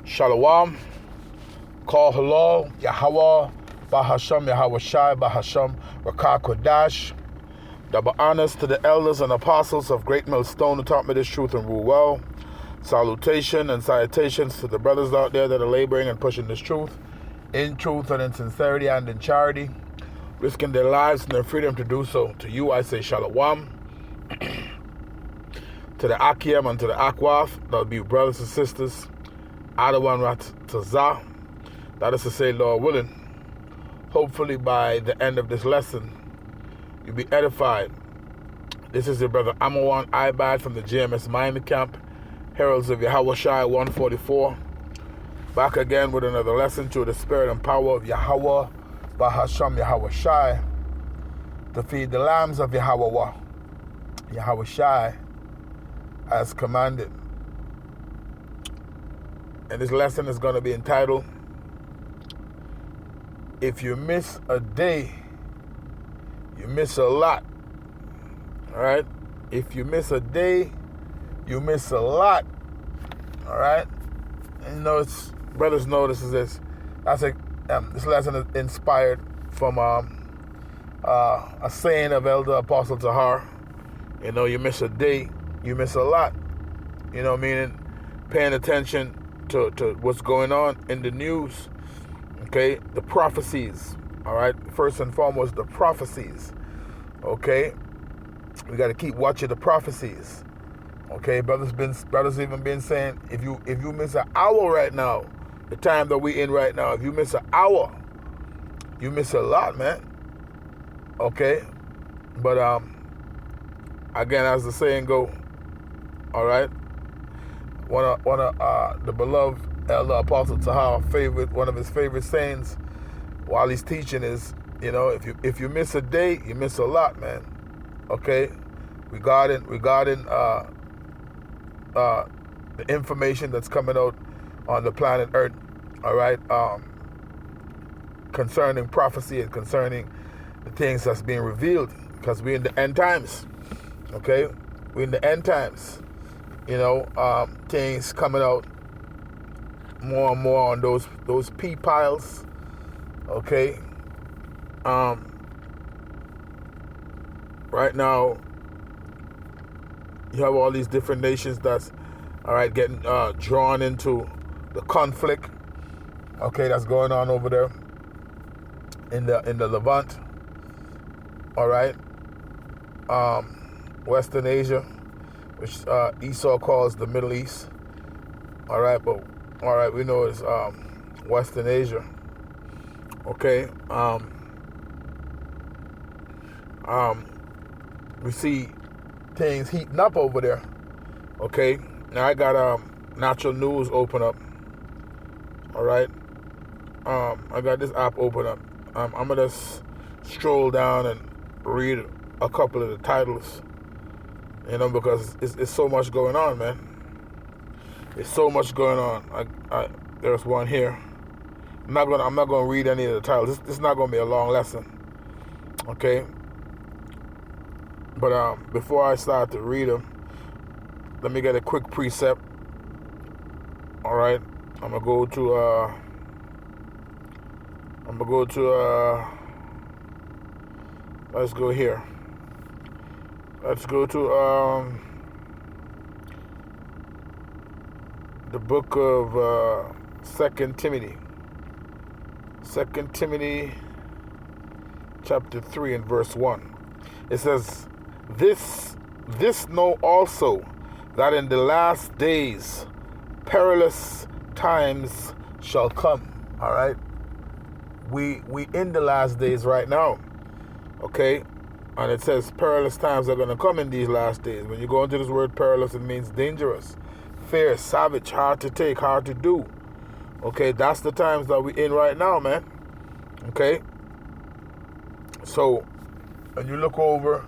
Shalom, Kol Halal, Yahweh, Bahasham, Yahweh Shai, Bahasham, Rakah Kodash. Double honors to the elders and apostles of Great Millstone who taught me this truth and rule well. Salutation and salutations to the brothers out there that are laboring and pushing this truth in truth and in sincerity and in charity, risking their lives and their freedom to do so. To you I say Shalom. To the Akim and to the Akwath, that would be brothers and sisters, Adawan Rat Tazah, that is to say, Lord willing, hopefully by the end of this lesson, you'll be edified. This is your brother Amawan Ibad from the GMS Miami Camp, Heralds of Yahweh Shai 144, back again with another lesson through the spirit and power of Yahweh, Bahasham Yahweh Shai, to feed the lambs of Yahweh Shai, as commanded. And this lesson is going to be entitled, If you miss a day, you miss a lot. All right? If you miss a day, you miss a lot. All right? And you know, brothers know this is this. This lesson is inspired from a saying of Elder Apostle Tahar. You know, you miss a day, you miss a lot. You know, meaning paying attention to what's going on in the news. Okay, the prophecies. All right, first and foremost, the prophecies. Okay, we got to keep watching the prophecies. Okay, brothers even been saying, if you miss an hour right now, the time that we in right now, if you miss an hour, you miss a lot, man. Okay, but again, as the saying go, all right, one of the beloved Elder Apostle Tahar one of his favorite sayings while he's teaching is, you know, if you miss a day, you miss a lot, man. Okay, regarding the information that's coming out on the planet Earth, all right, concerning prophecy and concerning the things that's being revealed, because we're in the end times. Okay, we're in the end times. You know, things coming out more and more on those pea piles. Okay, right now you have all these different nations that's getting drawn into the conflict. Okay, that's going on over there in the Levant. All right, Western Asia, which Esau calls the Middle East. All right, but we know it's Western Asia. Okay, we see things heating up over there. Okay, now I got Natural News open up. All right, I got this app open up. I'm gonna just stroll down and read a couple of the titles. You know, because it's so much going on, man. It's so much going on. There's one here. I'm not gonna read any of the titles. This is not gonna be a long lesson. Okay. But before I start to read them, let me get a quick precept. All right. I'm gonna go to. Let's go here. Let's go to the book of 2 Timothy. 2 Timothy chapter 3 and verse 1. It says, This know also, that in the last days perilous times shall come. All right? We in the last days right now. Okay? And it says perilous times are going to come in these last days. When you go into this word perilous, it means dangerous, fierce, savage, hard to take, hard to do. Okay, that's the times that we're in right now, man. Okay? So, when you look over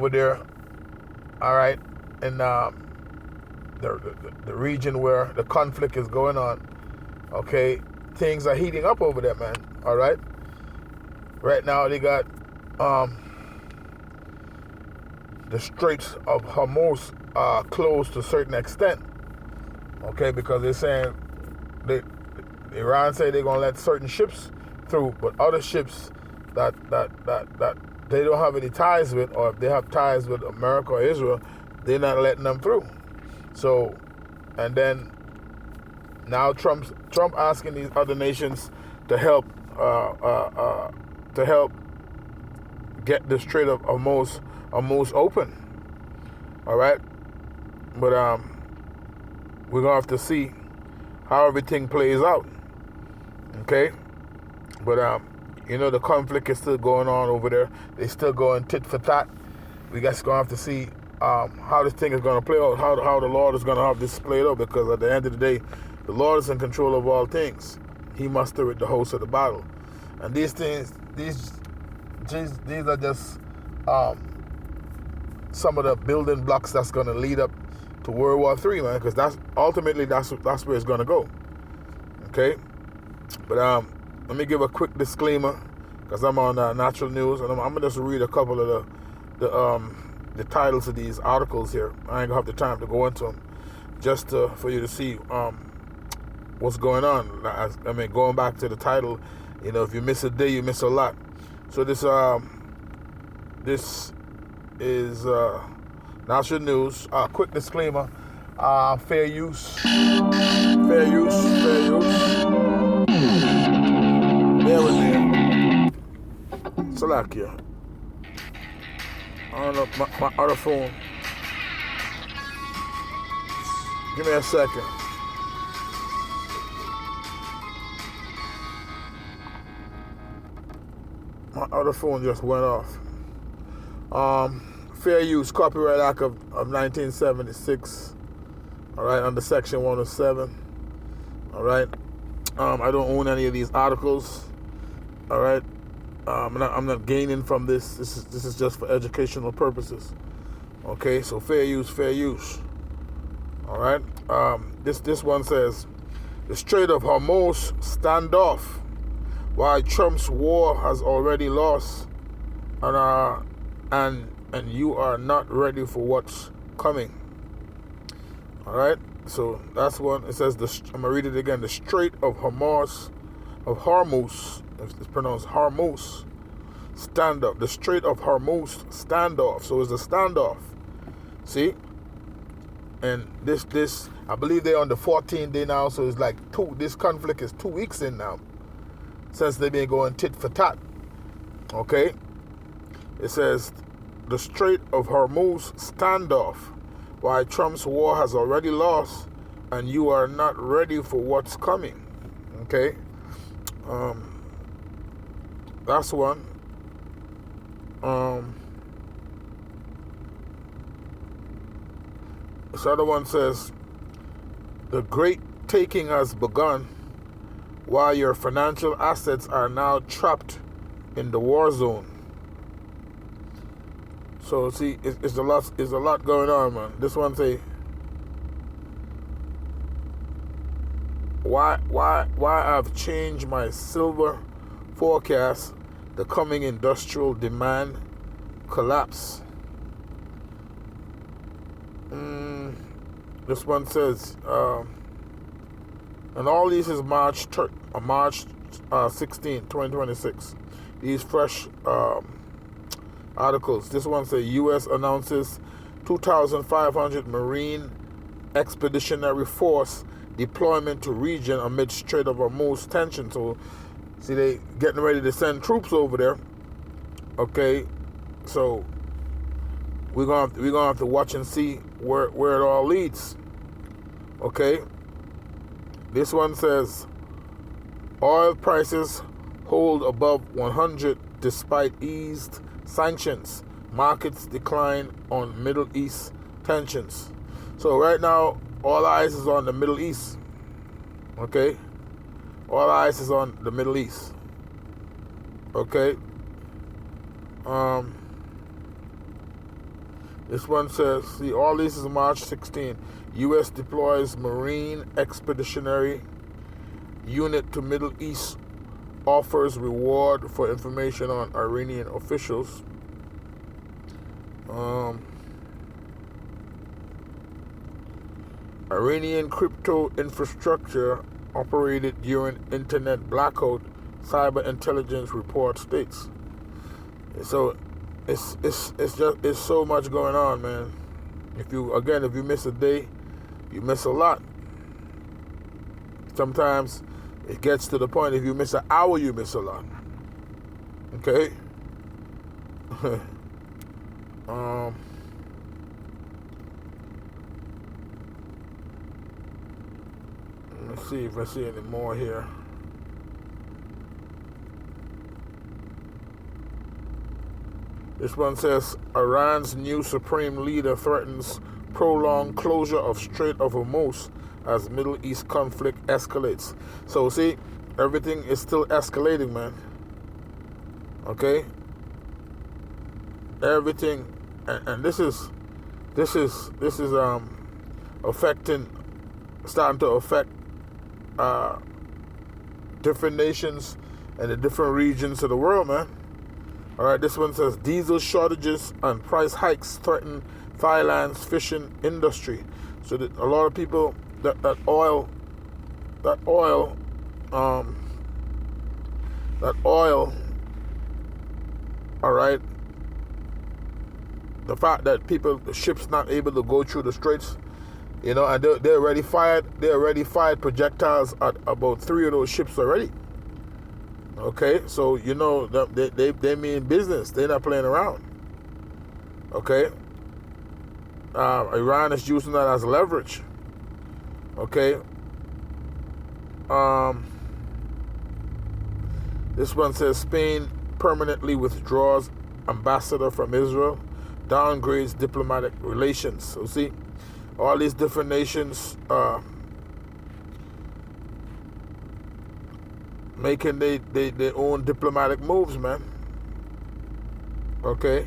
there, all right, in the region where the conflict is going on, okay, things are heating up over there, man. All right? Right now, they got the Straits of Hormuz closed to a certain extent. Okay, because they're saying they Iran say they're gonna let certain ships through, but other ships that they don't have any ties with, or if they have ties with America or Israel, they're not letting them through. So, and then now Trump asking these other nations to help get the Strait of Hormuz open. All right, but we're gonna have to see how everything plays out. Okay, but the conflict is still going on over there. They still going tit for tat. We guys gonna have to see how this thing is gonna play out. How the Lord is gonna have this played out, because at the end of the day, the Lord is in control of all things. He mustered the host of the battle, and these things, these are just some of the building blocks that's gonna lead up to World War III, man. Because that's where it's gonna go. Okay, but let me give a quick disclaimer, because I'm on Natural News, and I'm gonna just read a couple of the titles of these articles here. I ain't gonna have the time to go into them, just for you to see what's going on. I mean, going back to the title, if you miss a day, you miss a lot. So this is Natural News. Quick disclaimer: fair use. There was there. Salakia. I don't know, my other phone. Give me a second. My other phone just went off. Fair Use, Copyright Act of 1976. All right, under Section 107. All right. I don't own any of these articles. All right. I'm not gaining from this. This is just for educational purposes. Okay. So fair use. All right. This one says, the Strait of Hormuz standoff. Why Trump's war has already lost, and you are not ready for what's coming. All right. So that's one. It says I'm gonna read it again. The Strait of Hormuz. It's pronounced Hormuz. Standoff. The Strait of Hormuz standoff. So it's a standoff. See? And this I believe they're on the 14th day now. So it's like this conflict is 2 weeks in now, since they've been going tit for tat. Okay? It says the Strait of Hormuz standoff. Why Trump's war has already lost, and you are not ready for what's coming. Okay? That's one. This other one says, the great taking has begun, while your financial assets are now trapped in the war zone. So see, it's a lot going on, man. This one say, why I've changed my silver forecast, the coming industrial demand collapse. This one says, and all these is March 16, 2026. These fresh articles. This one says, U.S. announces 2,500 Marine Expeditionary Force deployment to region amid Strait of Hormuz tension. So, see, they getting ready to send troops over there. Okay, so we're gonna have to watch and see where it all leads. Okay, this one says, oil prices hold above 100 despite eased sanctions. Markets decline on Middle East tensions. So right now, all eyes is on the Middle East. Okay? All eyes is on the Middle East. Okay? This one says, see, all this is March 16. U.S. deploys Marine Expeditionary Unit to Middle East, offers reward for information on Iranian officials. Iranian crypto infrastructure operated during internet blackout, cyber intelligence report states. So it's so much going on, man. If you miss a day, you miss a lot. Sometimes it gets to the point, if you miss an hour, you miss a lot. Okay? Let's see if I see any more here. This one says, Iran's new supreme leader threatens prolonged closure of Strait of Hormuz as Middle East conflict escalates. So see, everything is still escalating, man. Okay? Everything, and this is starting to affect different nations and the different regions of the world, man. All right, this one says diesel shortages and price hikes threaten Thailand's fishing industry. So that a lot of people that oil, all right. The fact that the ships not able to go through the straits, and they already fired projectiles at about 3 of those ships already. Okay, so that they mean business. They're not playing around. Okay, Iran is using that as leverage. Okay. This one says Spain permanently withdraws ambassador from Israel, downgrades diplomatic relations. So see, all these different nations making their own diplomatic moves, man. Okay.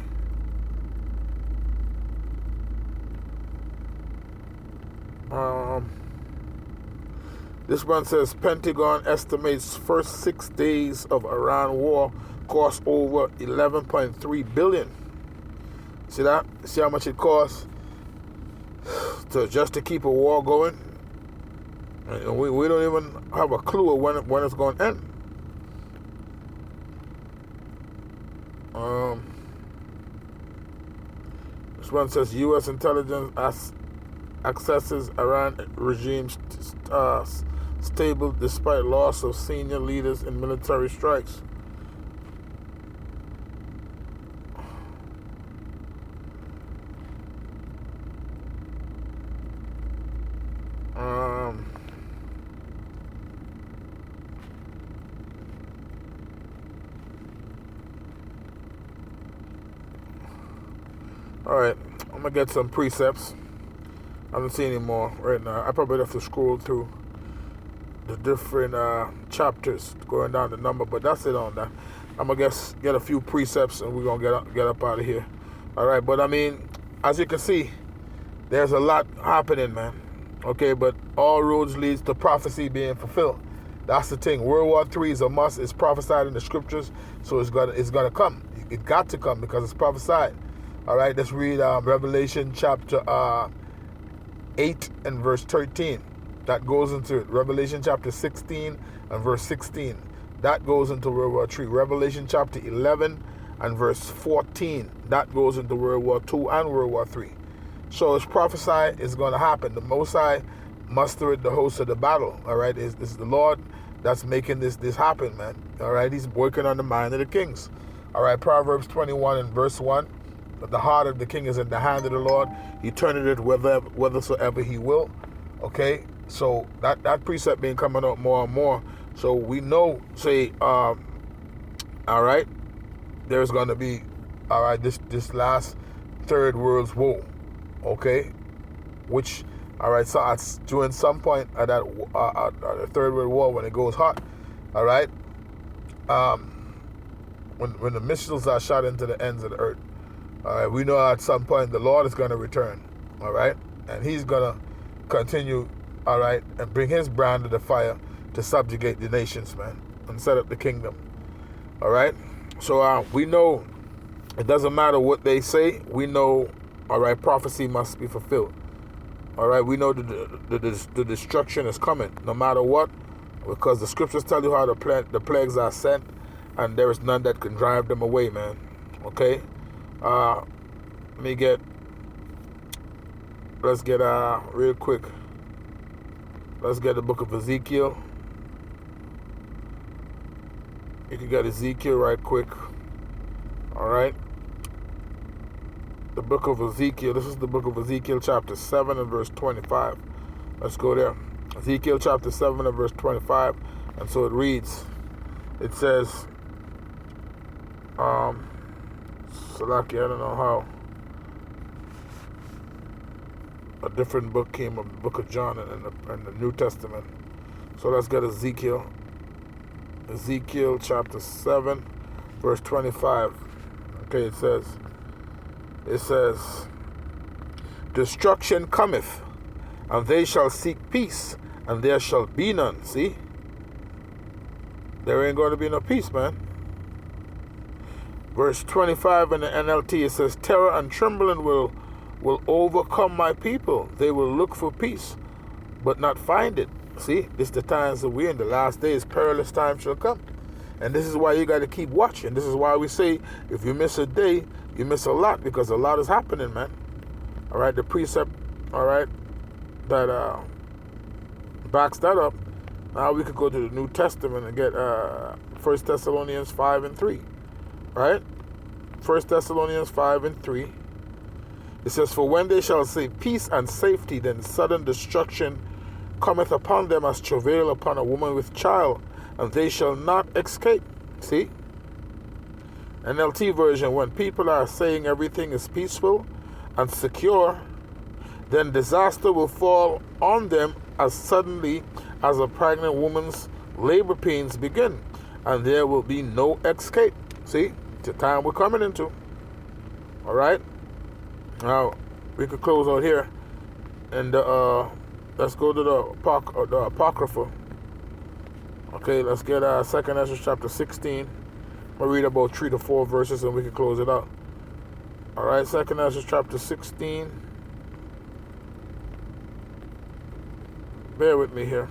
This one says Pentagon estimates first 6 days of Iran war cost over $11.3 billion. See that? See how much it costs just to keep a war going? And we don't even have a clue of when it's going to end. This one says U.S. intelligence accesses Iran regime stable despite loss of senior leaders in military strikes. Alright, I'm gonna get some precepts. I haven't seen any more right now. I probably have to scroll through the different chapters, going down the number, but that's it on that. I'm gonna get a few precepts and we're gonna get up out of here. Alright, but I mean, as you can see, there's a lot happening, man. Okay, but all roads leads to prophecy being fulfilled. That's the thing. World War III is a must. It's prophesied in the scriptures, so it's gonna come. It got to come because it's prophesied. All right, let's read Revelation chapter 8 and verse 13. That goes into it. Revelation chapter 16 and verse 16. That goes into World War III. Revelation chapter 11 and verse 14. That goes into World War II and World War III. So it's prophesied, it's going to happen. The Most High mustered the host of the battle. All right, it's the Lord that's making this happen, man. All right, he's working on the mind of the kings. All right, Proverbs 21 and verse 1. But the heart of the king is in the hand of the Lord. He turneth it whithersoever he will. Okay, so that precept been coming up more and more. So we know, all right, there's going to be, all right, this last third world's war. Okay, which, all right, so during some point at that the Third World War, when it goes hot, all right, when the missiles are shot into the ends of the earth, all right, we know at some point the Lord is going to return, all right, and he's going to continue, all right, and bring his brand of the fire to subjugate the nations, man, and set up the kingdom, all right. So we know it doesn't matter what they say. We know, all right, prophecy must be fulfilled. All right, we know the destruction is coming. No matter what, Because the scriptures tell you how the plagues are sent, and there is none that can drive them away, man. Okay? Let's get real quick. Let's get the book of Ezekiel. You can get Ezekiel right quick. Alright? The book of Ezekiel. This is the book of Ezekiel chapter 7 and verse 25. Let's go there. Ezekiel chapter 7 and verse 25. And so it reads. It says, Salaki, I don't know how a different book came up, the book of John in the New Testament. So let's get Ezekiel. Ezekiel chapter 7, verse 25. Okay, it says, destruction cometh, and they shall seek peace, and there shall be none. See? There ain't going to be no peace, man. Verse 25 in the NLT, it says, terror and trembling will overcome my people. They will look for peace, but not find it. See, this is the times that we're in. The last days, perilous times shall come. And this is why you got to keep watching. This is why we say, if you miss a day, you miss a lot, because a lot is happening, man. All right, the precept, all right, that backs that up. Now we could go to the New Testament and get 1 Thessalonians 5 and 3. Right? 1 Thessalonians 5 and 3. It says, for when they shall say peace and safety, then sudden destruction cometh upon them as travail upon a woman with child, and they shall not escape. See? NLT version, when people are saying everything is peaceful and secure, then disaster will fall on them as suddenly as a pregnant woman's labor pains begin, and there will be no escape. See? It's the time we're coming into. All right? Now, we could close out here, and let's go to the Apocrypha. Okay, let's get 2nd Ezra chapter 16. We'll read about 3 to 4 verses, and we can close it out. All right, 2nd Ezra chapter 16. Bear with me here.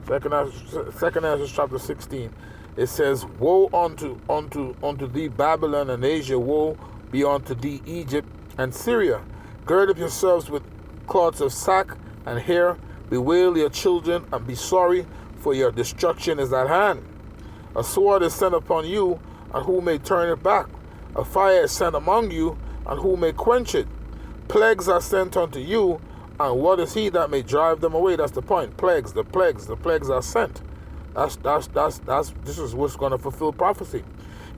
2nd Ezra chapter 16. It says, woe unto thee, Babylon and Asia, woe be unto thee, Egypt and Syria. Gird up yourselves with cloths of sack and hair, bewail your children, and be sorry, for your destruction is at hand. A sword is sent upon you, and who may turn it back? A fire is sent among you, and who may quench it? Plagues are sent unto you, and what is he that may drive them away? That's the point. The plagues are sent. This is what's going to fulfill prophecy.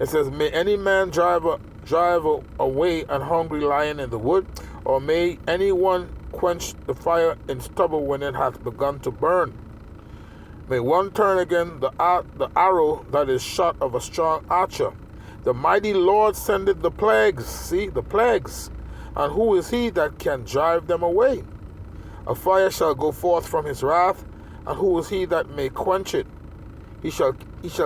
It says, may any man drive away an hungry lion in the wood, or may anyone quench the fire in stubble when it hath begun to burn. May one turn again the arrow that is shot of a strong archer. The mighty Lord sendeth the plagues. See, the plagues. And who is he that can drive them away? A fire shall go forth from his wrath, and who is he that may quench it? He shall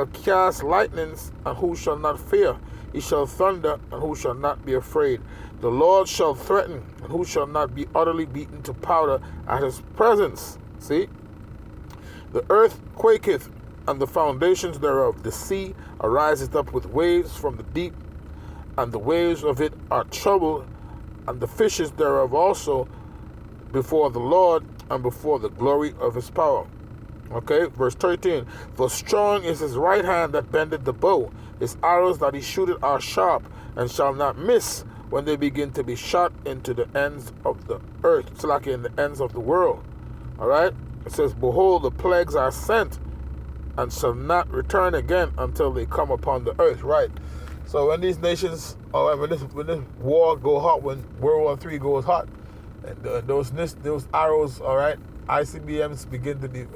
cast lightnings, and who shall not fear? He shall thunder, and who shall not be afraid? The Lord shall threaten, and who shall not be utterly beaten to powder at his presence? See? The earth quaketh, and the foundations thereof. The sea ariseth up with waves from the deep, and the waves of it are troubled, and the fishes thereof also, before the Lord, and before the glory of his power. Okay, verse 13. For strong is his right hand that bendeth the bow. His arrows that he shooteth are sharp, and shall not miss when they begin to be shot into the ends of the earth. It's like in the ends of the world. Alright? It says, behold, the plagues are sent, and shall not return again until they come upon the earth. Right. So when these nations, or when this war go hot, when World War III goes hot, and those arrows, all right, ICBMs begin to be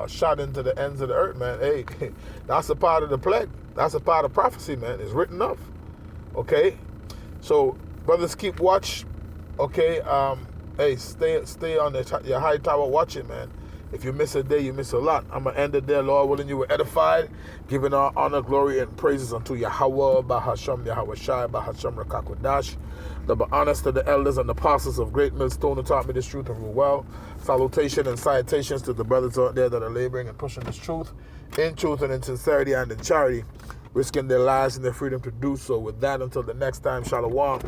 shot into the ends of the earth, man. Hey, that's a part of the plague. That's a part of prophecy, man. It's written up. Okay? So, brothers, keep watch. Okay? Hey, stay on your high tower watching, man. If you miss a day, you miss a lot. I'm going to end it there. Lord willing, you were edified, giving our honor, glory, and praises unto Yahweh, Bahasham, Yahweh Shai, Bahasham, Rakakodash. The honest to the elders and the apostles of Great Millstone who taught me this truth and rule well. Salutation and salutations to the brothers out there that are laboring and pushing this truth in truth and in sincerity and in charity, risking their lives and their freedom to do so. With that, until the next time, Shalom.